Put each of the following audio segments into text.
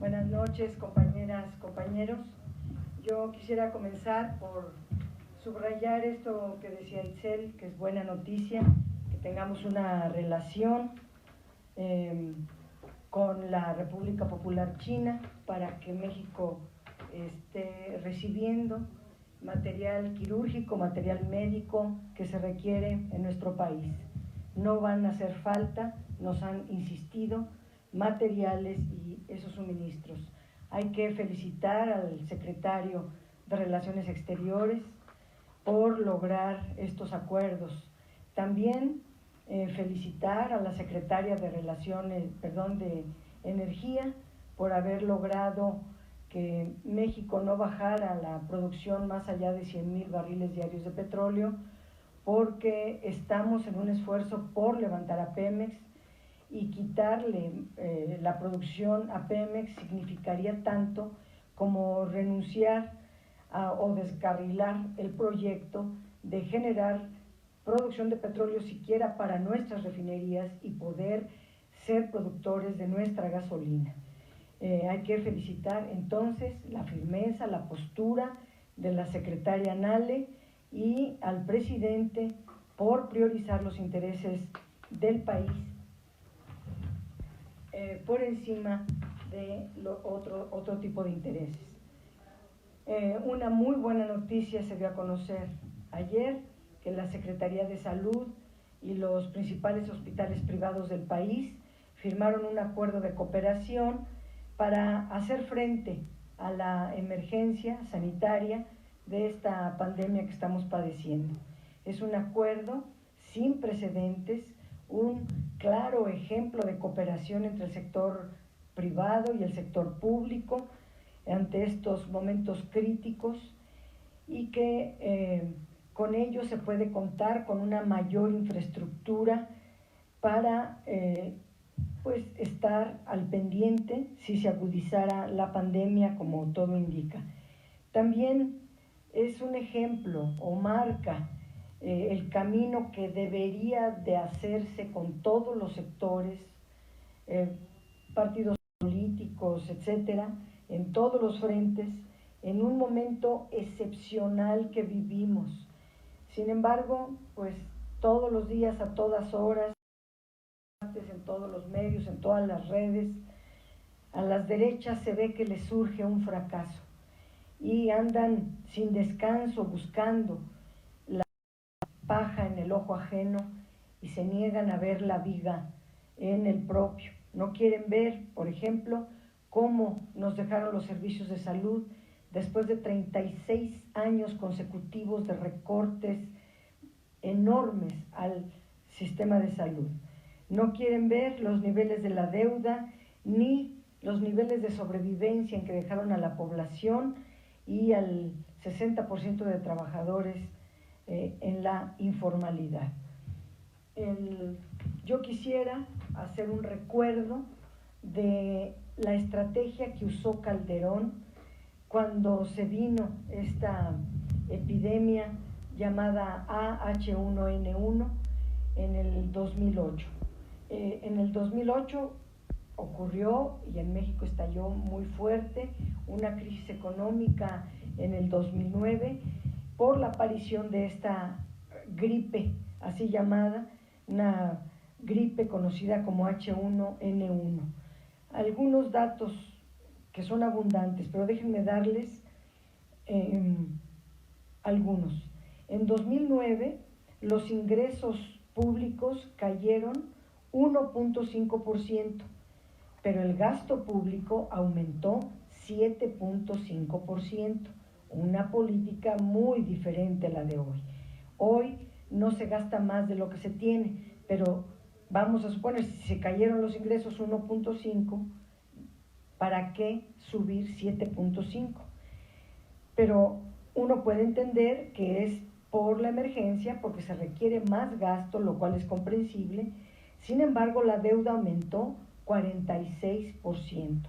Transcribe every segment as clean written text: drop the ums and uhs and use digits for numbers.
Buenas noches, compañeras, compañeros. Yo quisiera comenzar por subrayar esto que decía Itzel, que es buena noticia, que tengamos una relación con la República Popular China para que México esté recibiendo material quirúrgico, material médico que se requiere en nuestro país. No van a hacer falta, nos han insistido, materiales y esos suministros. Hay que felicitar al secretario de Relaciones Exteriores por lograr estos acuerdos. También felicitar a la secretaria de de Energía por haber logrado que México no bajara la producción más allá de 100,000 barriles diarios de petróleo, porque estamos en un esfuerzo por levantar a Pemex, y quitarle la producción a Pemex significaría tanto como renunciar o descarrilar el proyecto de generar producción de petróleo siquiera para nuestras refinerías y poder ser productores de nuestra gasolina. Hay que felicitar entonces la firmeza, la postura de la secretaria Nale y al presidente por priorizar los intereses del país por encima de otro tipo de intereses. Una muy buena noticia se dio a conocer ayer, que la Secretaría de Salud y los principales hospitales privados del país firmaron un acuerdo de cooperación para hacer frente a la emergencia sanitaria de esta pandemia que estamos padeciendo. Es un acuerdo sin precedentes, un claro ejemplo de cooperación entre el sector privado y el sector público ante estos momentos críticos, y que con ello se puede contar con una mayor infraestructura para pues estar al pendiente si se agudizara la pandemia, como todo indica. También es un ejemplo o marca el camino que debería de hacerse con todos los sectores, partidos políticos, etcétera, en todos los frentes, en un momento excepcional que vivimos. Sin embargo, pues todos los días, a todas horas, en todos los medios, en todas las redes, a las derechas se ve que les surge un fracaso y andan sin descanso buscando la paja en el ojo ajeno y se niegan a ver la viga en el propio. No quieren ver, por ejemplo, cómo nos dejaron los servicios de salud después de 36 años consecutivos de recortes enormes al sistema de salud. No quieren ver los niveles de la deuda ni los niveles de sobrevivencia en que dejaron a la población y al 60% de trabajadores en la informalidad. Yo quisiera hacer un recuerdo de la estrategia que usó Calderón cuando se vino esta epidemia llamada AH1N1 en el 2008. En el 2008 ocurrió, y en México estalló muy fuerte, una crisis económica en el 2009 por la aparición de esta gripe, así llamada, una gripe conocida como H1N1. Algunos datos que son abundantes, pero déjenme darles algunos. En 2009, los ingresos públicos cayeron 1.5%, pero el gasto público aumentó 7.5%, una política muy diferente a la de hoy. Hoy no se gasta más de lo que se tiene, pero vamos a suponer, si se cayeron los ingresos 1.5%, ¿para qué subir 7.5%? Pero uno puede entender que es por la emergencia, porque se requiere más gasto, lo cual es comprensible. Sin embargo, la deuda aumentó 46%,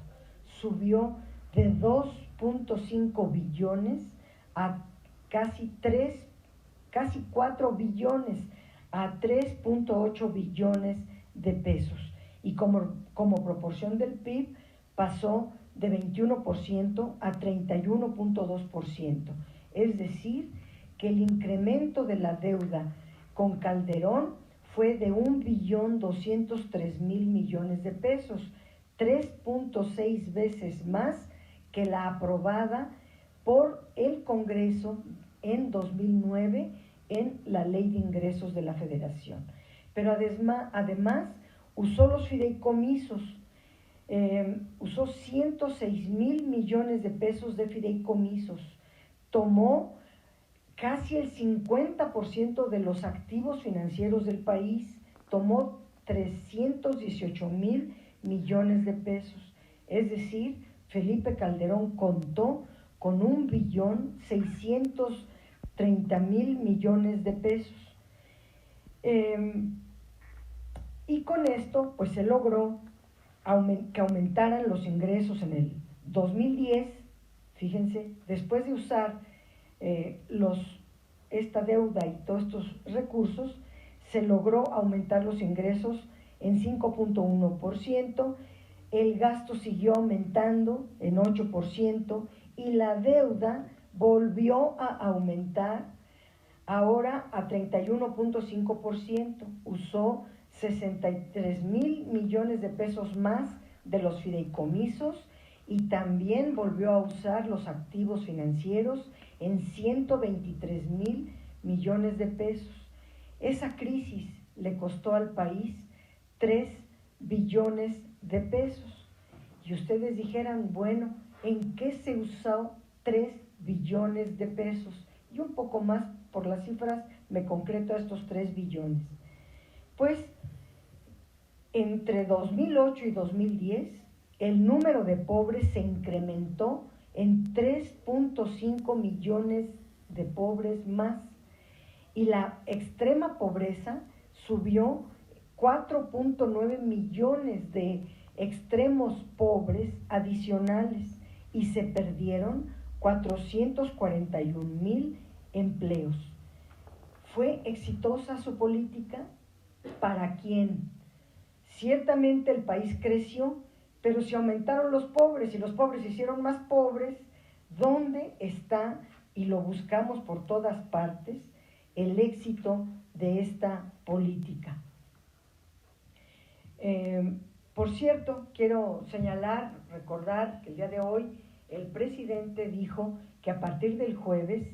subió de 2.5 billones a casi 4 billones, a 3.8 billones de pesos. Y como proporción del PIB pasó de 21% a 31.2%. Es decir, que el incremento de la deuda con Calderón fue de 1.203.000 millones de pesos, 3.6 veces más que la aprobada por el Congreso en 2009 en la Ley de Ingresos de la Federación. Pero además usó los fideicomisos, usó 106.000 millones de pesos de fideicomisos, tomó casi el 50% de los activos financieros del país, tomó 318.000 millones de pesos. Es decir, Felipe Calderón contó con 1.630.000 millones de pesos. Y con esto, pues se logró que aumentaran los ingresos en el 2010, fíjense, después de usar esta deuda y todos estos recursos, se logró aumentar los ingresos en 5.1%, el gasto siguió aumentando en 8% y la deuda volvió a aumentar ahora a 31.5%, usó 63.000 millones de pesos más de los fideicomisos y también volvió a usar los activos financieros en 123.000 millones de pesos. Esa crisis le costó al país 3 billones de pesos. Y ustedes dijeran, bueno, ¿en qué se usó 3 billones de pesos? Y un poco más por las cifras me concreto a estos 3 billones. Pues entre 2008 y 2010 el número de pobres se incrementó en 3.5 millones de pobres más y la extrema pobreza subió 4.9 millones de extremos pobres adicionales y se perdieron 441.000 empleos. ¿Fue exitosa su política? ¿Para quién? Ciertamente el país creció, pero se aumentaron los pobres y los pobres se hicieron más pobres. ¿Dónde está, y lo buscamos por todas partes, el éxito de esta política? Por cierto, quiero señalar, recordar que el día de hoy el presidente dijo que a partir del jueves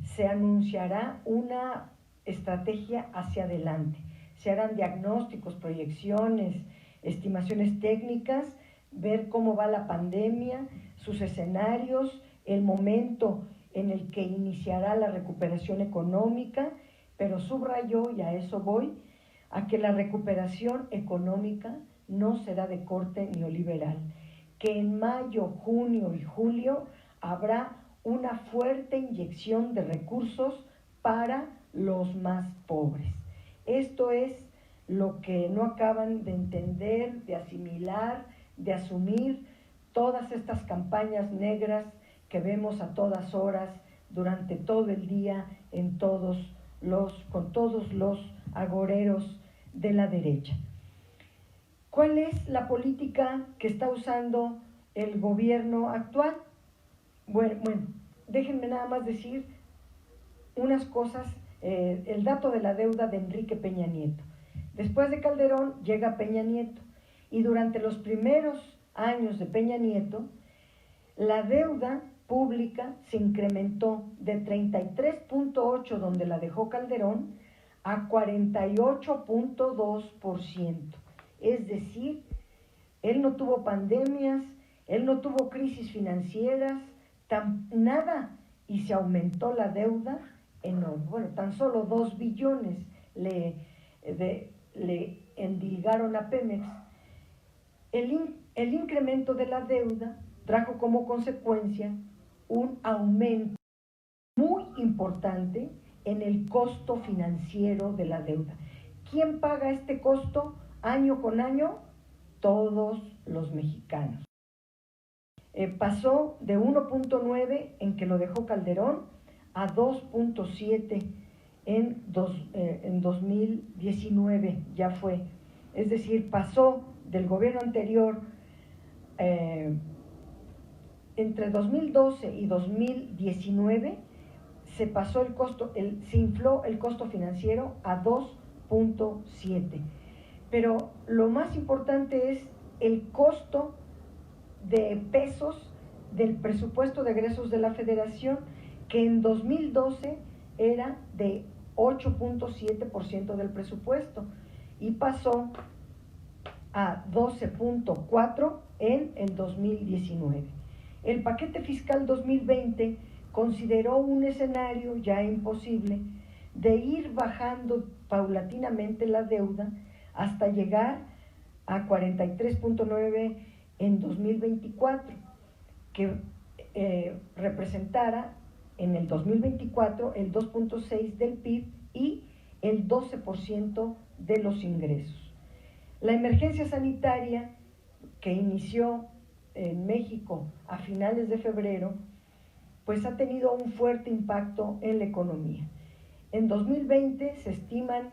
se anunciará una estrategia hacia adelante. Se harán diagnósticos, proyecciones, estimaciones técnicas, ver cómo va la pandemia, sus escenarios, el momento en el que iniciará la recuperación económica, pero subrayó, y a eso voy, a que la recuperación económica no será de corte neoliberal, que en mayo, junio y julio habrá una fuerte inyección de recursos para los más pobres. Esto es lo que no acaban de entender, de asimilar, de asumir todas estas campañas negras que vemos a todas horas, durante todo el día, con todos los agoreros de la derecha. ¿Cuál es la política que está usando el gobierno actual? Bueno, déjenme nada más decir unas cosas. El dato de la deuda de Enrique Peña Nieto. Después de Calderón llega Peña Nieto y durante los primeros años de Peña Nieto la deuda pública se incrementó de 33.8%, donde la dejó Calderón, a 48.2%. Es decir, él no tuvo pandemias, él no tuvo crisis financieras, nada, y se aumentó la deuda enorme. Bueno, tan solo 2 billones le endilgaron a Pemex. El incremento de la deuda trajo como consecuencia un aumento muy importante en el costo financiero de la deuda. ¿Quién paga este costo año con año? Todos los mexicanos. Pasó de 1.9 en que lo dejó Calderón a 2.7 en 2019 ya fue. Es decir, pasó del gobierno anterior entre 2012 y 2019 se infló el costo financiero a 2.7. Pero lo más importante es el costo de pesos del presupuesto de egresos de la Federación, que en 2012 era de 8.7% del presupuesto y pasó a 12.4% en el 2019. El paquete fiscal 2020 consideró un escenario ya imposible de ir bajando paulatinamente la deuda hasta llegar a 43.9 en 2024, que representara en el 2024 el 2.6 del PIB y el 12% de los ingresos. La emergencia sanitaria que inició en México a finales de febrero, pues ha tenido un fuerte impacto en la economía. En 2020 se estiman,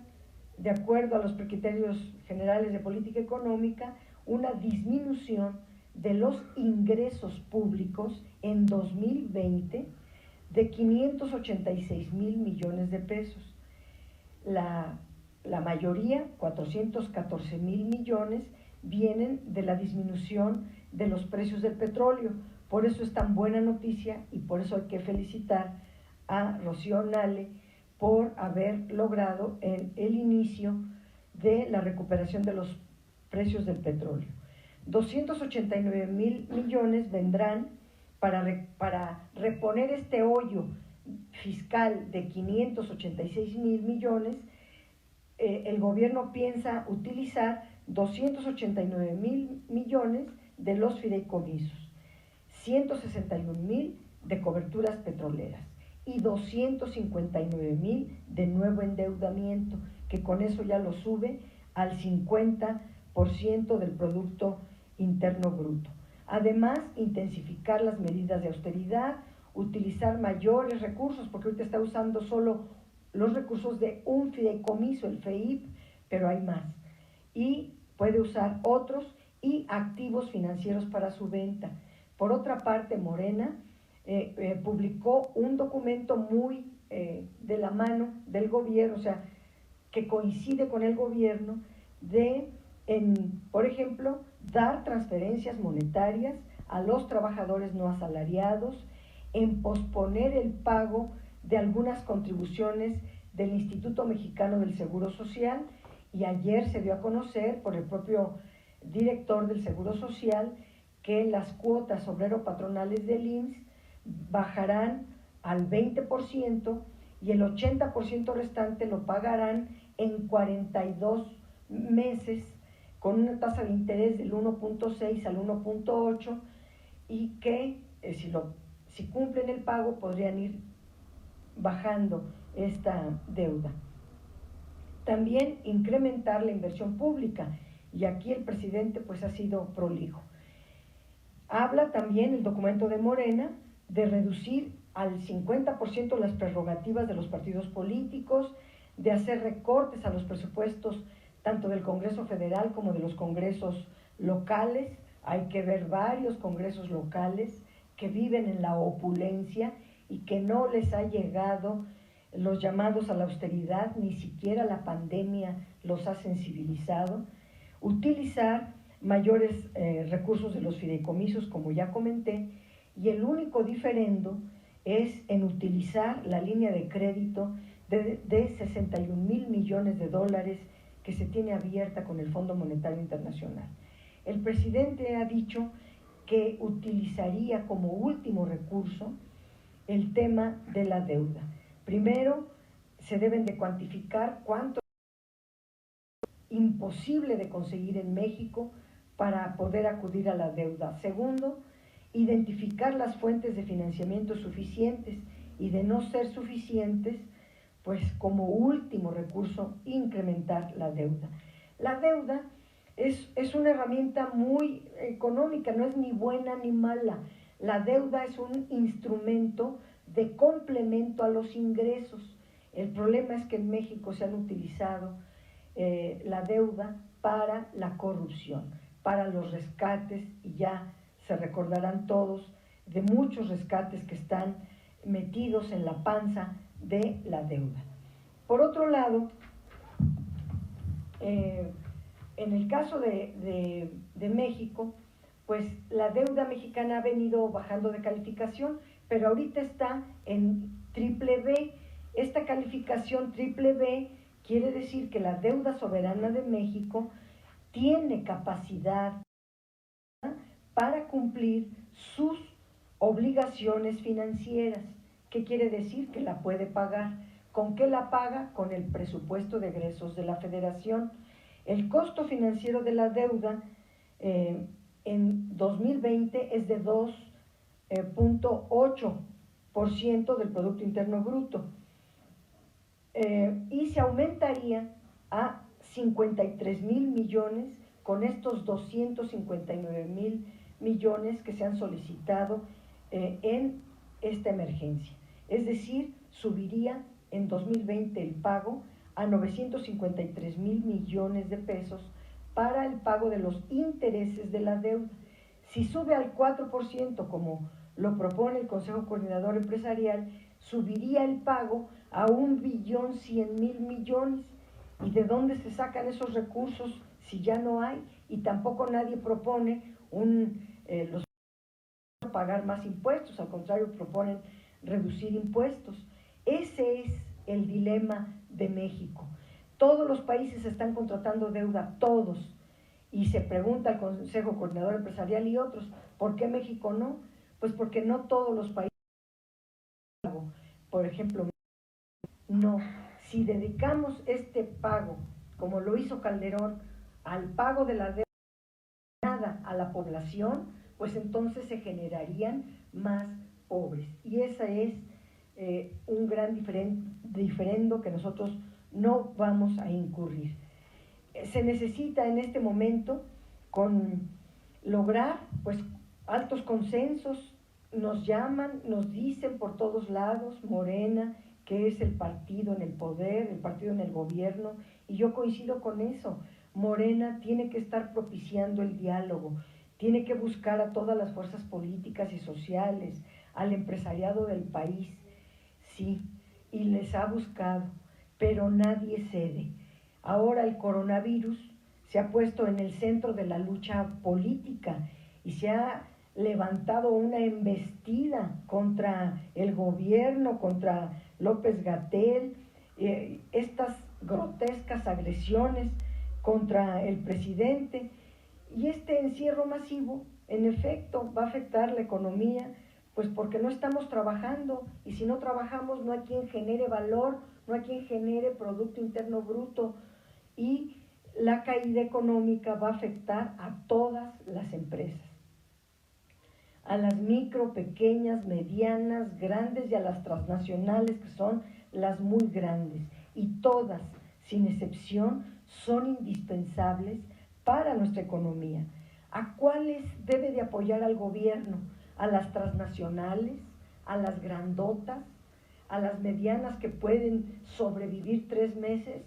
de acuerdo a los criterios generales de política económica, una disminución de los ingresos públicos en 2020 de 586,000 millones de pesos. La mayoría, 414,000 millones, vienen de la disminución de los precios del petróleo. Por eso es tan buena noticia y por eso hay que felicitar a Rocío Nale por haber logrado el inicio de la recuperación de los precios del petróleo. 289,000 millones vendrán para reponer este hoyo fiscal de 586,000 millones. El gobierno piensa utilizar 289,000 millones de los fideicomisos, 161,000 de coberturas petroleras y 259,000 de nuevo endeudamiento, que con eso ya lo sube al 50% del Producto Interno Bruto. Además, intensificar las medidas de austeridad, utilizar mayores recursos, porque ahorita está usando solo los recursos de un fideicomiso, el FEIP, pero hay más. Y puede usar otros y activos financieros para su venta. Por otra parte, Morena publicó un documento muy de la mano del gobierno, o sea, que coincide con el gobierno, por ejemplo, dar transferencias monetarias a los trabajadores no asalariados, en posponer el pago de algunas contribuciones del Instituto Mexicano del Seguro Social, y ayer se dio a conocer por el propio director del Seguro Social que las cuotas obrero-patronales del IMSS bajarán al 20% y el 80% restante lo pagarán en 42 meses con una tasa de interés del 1.6 al 1.8 y que si cumplen el pago podrían ir bajando esta deuda. También incrementar la inversión pública, y aquí el presidente pues ha sido prolijo. Habla también el documento de Morena de reducir al 50% las prerrogativas de los partidos políticos, de hacer recortes a los presupuestos tanto del Congreso Federal como de los congresos locales. Hay que ver varios congresos locales que viven en la opulencia y que no les ha llegado los llamados a la austeridad, ni siquiera la pandemia los ha sensibilizado. Utilizar mayores recursos de los fideicomisos, como ya comenté, y el único diferendo es en utilizar la línea de crédito de 61,000 millones de dólares que se tiene abierta con el Fondo Monetario Internacional. El presidente ha dicho que utilizaría como último recurso el tema de la deuda. Primero, se deben de cuantificar cuánto es imposible de conseguir en México para poder acudir a la deuda. Segundo, identificar las fuentes de financiamiento suficientes y, de no ser suficientes, pues como último recurso, incrementar la deuda. La deuda es una herramienta muy económica, no es ni buena ni mala. La deuda es un instrumento de complemento a los ingresos. El problema es que en México se han utilizado la deuda para la corrupción, para los rescates, y ya se recordarán todos de muchos rescates que están metidos en la panza de la deuda. Por otro lado, en el caso de México, pues la deuda mexicana ha venido bajando de calificación, pero ahorita está en BBB. Esta calificación BBB quiere decir que la deuda soberana de México tiene capacidad para cumplir sus obligaciones financieras. ¿Qué quiere decir? Que la puede pagar. ¿Con qué la paga? Con el presupuesto de egresos de la Federación. El costo financiero de la deuda en 2020 es de 2.8% del Producto Interno Bruto y se aumentaría a 53,000 millones con estos 259,000 millones que se han solicitado en esta emergencia. Es decir, subiría en 2020 el pago a 953,000 millones de pesos para el pago de los intereses de la deuda. Si sube al 4%, como lo propone el Consejo Coordinador Empresarial, subiría el pago a 1.100.000 millones. ¿Y de dónde se sacan esos recursos si ya no hay? Y tampoco nadie propone los pagar más impuestos, al contrario, proponen reducir impuestos. Ese es el dilema de México. Todos los países están contratando deuda, todos. Y se pregunta al Consejo Coordinador Empresarial y otros, ¿por qué México no? Pues porque no todos los países, por ejemplo, no. Si dedicamos este pago, como lo hizo Calderón, al pago de la deuda a la población, pues entonces se generarían más pobres. Y ese es un gran diferendo que nosotros no vamos a incurrir. Se necesita en este momento lograr pues altos consensos. Nos llaman, nos dicen por todos lados, Morena, que es el partido en el poder, el partido en el gobierno, y yo coincido con eso. Morena tiene que estar propiciando el diálogo, tiene que buscar a todas las fuerzas políticas y sociales, al empresariado del país, sí, y les ha buscado, pero nadie cede. Ahora el coronavirus se ha puesto en el centro de la lucha política y se ha levantado una embestida contra el gobierno, contra López-Gatell, estas grotescas agresiones contra el presidente. Y este encierro masivo, en efecto, va a afectar la economía, pues porque no estamos trabajando, y si no trabajamos no hay quien genere valor, no hay quien genere Producto Interno Bruto, y la caída económica va a afectar a todas las empresas, a las micro, pequeñas, medianas, grandes y a las transnacionales, que son las muy grandes, y todas, sin excepción, son indispensables para nuestra economía. ¿A cuáles debe de apoyar al gobierno? ¿A las transnacionales? ¿A las grandotas? ¿A las medianas que pueden sobrevivir 3 meses?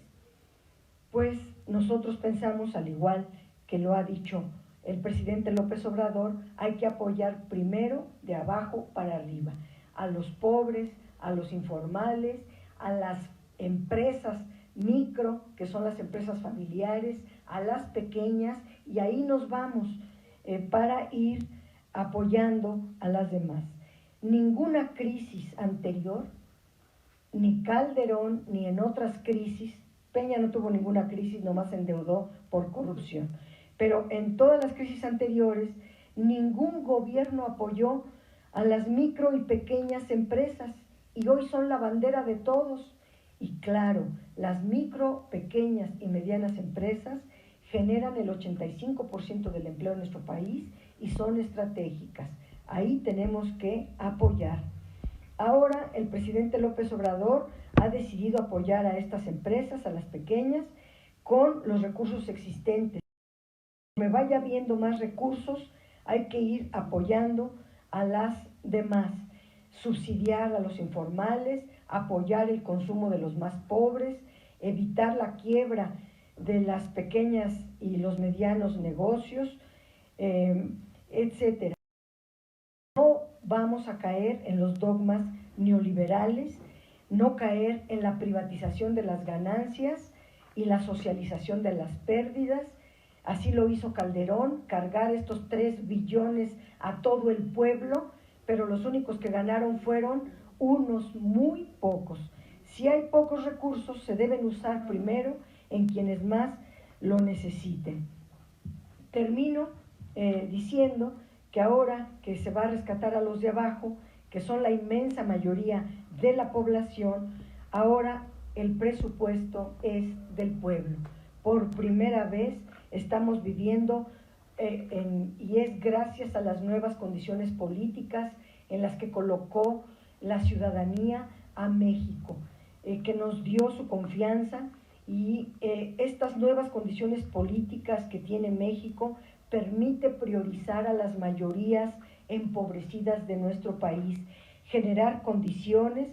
Pues nosotros pensamos, al igual que lo ha dicho el presidente López Obrador, hay que apoyar primero de abajo para arriba, a los pobres, a los informales, a las empresas micro, que son las empresas familiares, a las pequeñas, y ahí nos vamos para ir apoyando a las demás. Ninguna crisis anterior, ni Calderón, ni en otras crisis, Peña no tuvo ninguna crisis, nomás se endeudó por corrupción. Pero en todas las crisis anteriores, ningún gobierno apoyó a las micro y pequeñas empresas, y hoy son la bandera de todos. Y claro, las micro, pequeñas y medianas empresas generan el 85% del empleo en nuestro país y son estratégicas. Ahí tenemos que apoyar. Ahora el presidente López Obrador ha decidido apoyar a estas empresas, a las pequeñas, con los recursos existentes. Me vaya viendo más recursos, hay que ir apoyando a las demás, subsidiar a los informales, apoyar el consumo de los más pobres, evitar la quiebra de las pequeñas y los medianos negocios, etcétera. No vamos a caer en los dogmas neoliberales, no caer en la privatización de las ganancias y la socialización de las pérdidas. Así lo hizo Calderón, cargar estos 3 billones a todo el pueblo, pero los únicos que ganaron fueron unos muy pocos. Si hay pocos recursos, se deben usar primero en quienes más lo necesiten. Termino diciendo que ahora que se va a rescatar a los de abajo, que son la inmensa mayoría de la población, ahora el presupuesto es del pueblo. Por primera vez estamos viviendo, y es gracias a las nuevas condiciones políticas en las que colocó la ciudadanía a México, que nos dio su confianza, y estas nuevas condiciones políticas que tiene México permite priorizar a las mayorías empobrecidas de nuestro país, generar condiciones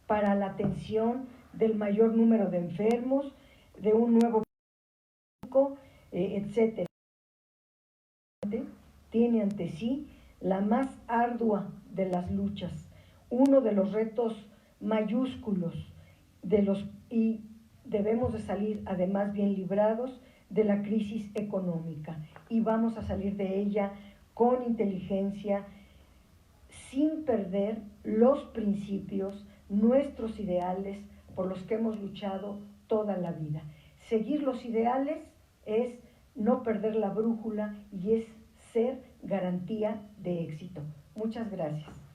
para la atención del mayor número de enfermos, de un nuevo etcétera. Tiene ante sí la más ardua de las luchas, uno de los retos mayúsculos y debemos de salir además bien librados de la crisis económica, y vamos a salir de ella con inteligencia, sin perder los principios, nuestros ideales por los que hemos luchado toda la vida. Seguir los ideales es no perder la brújula y es ser garantía de éxito. Muchas gracias.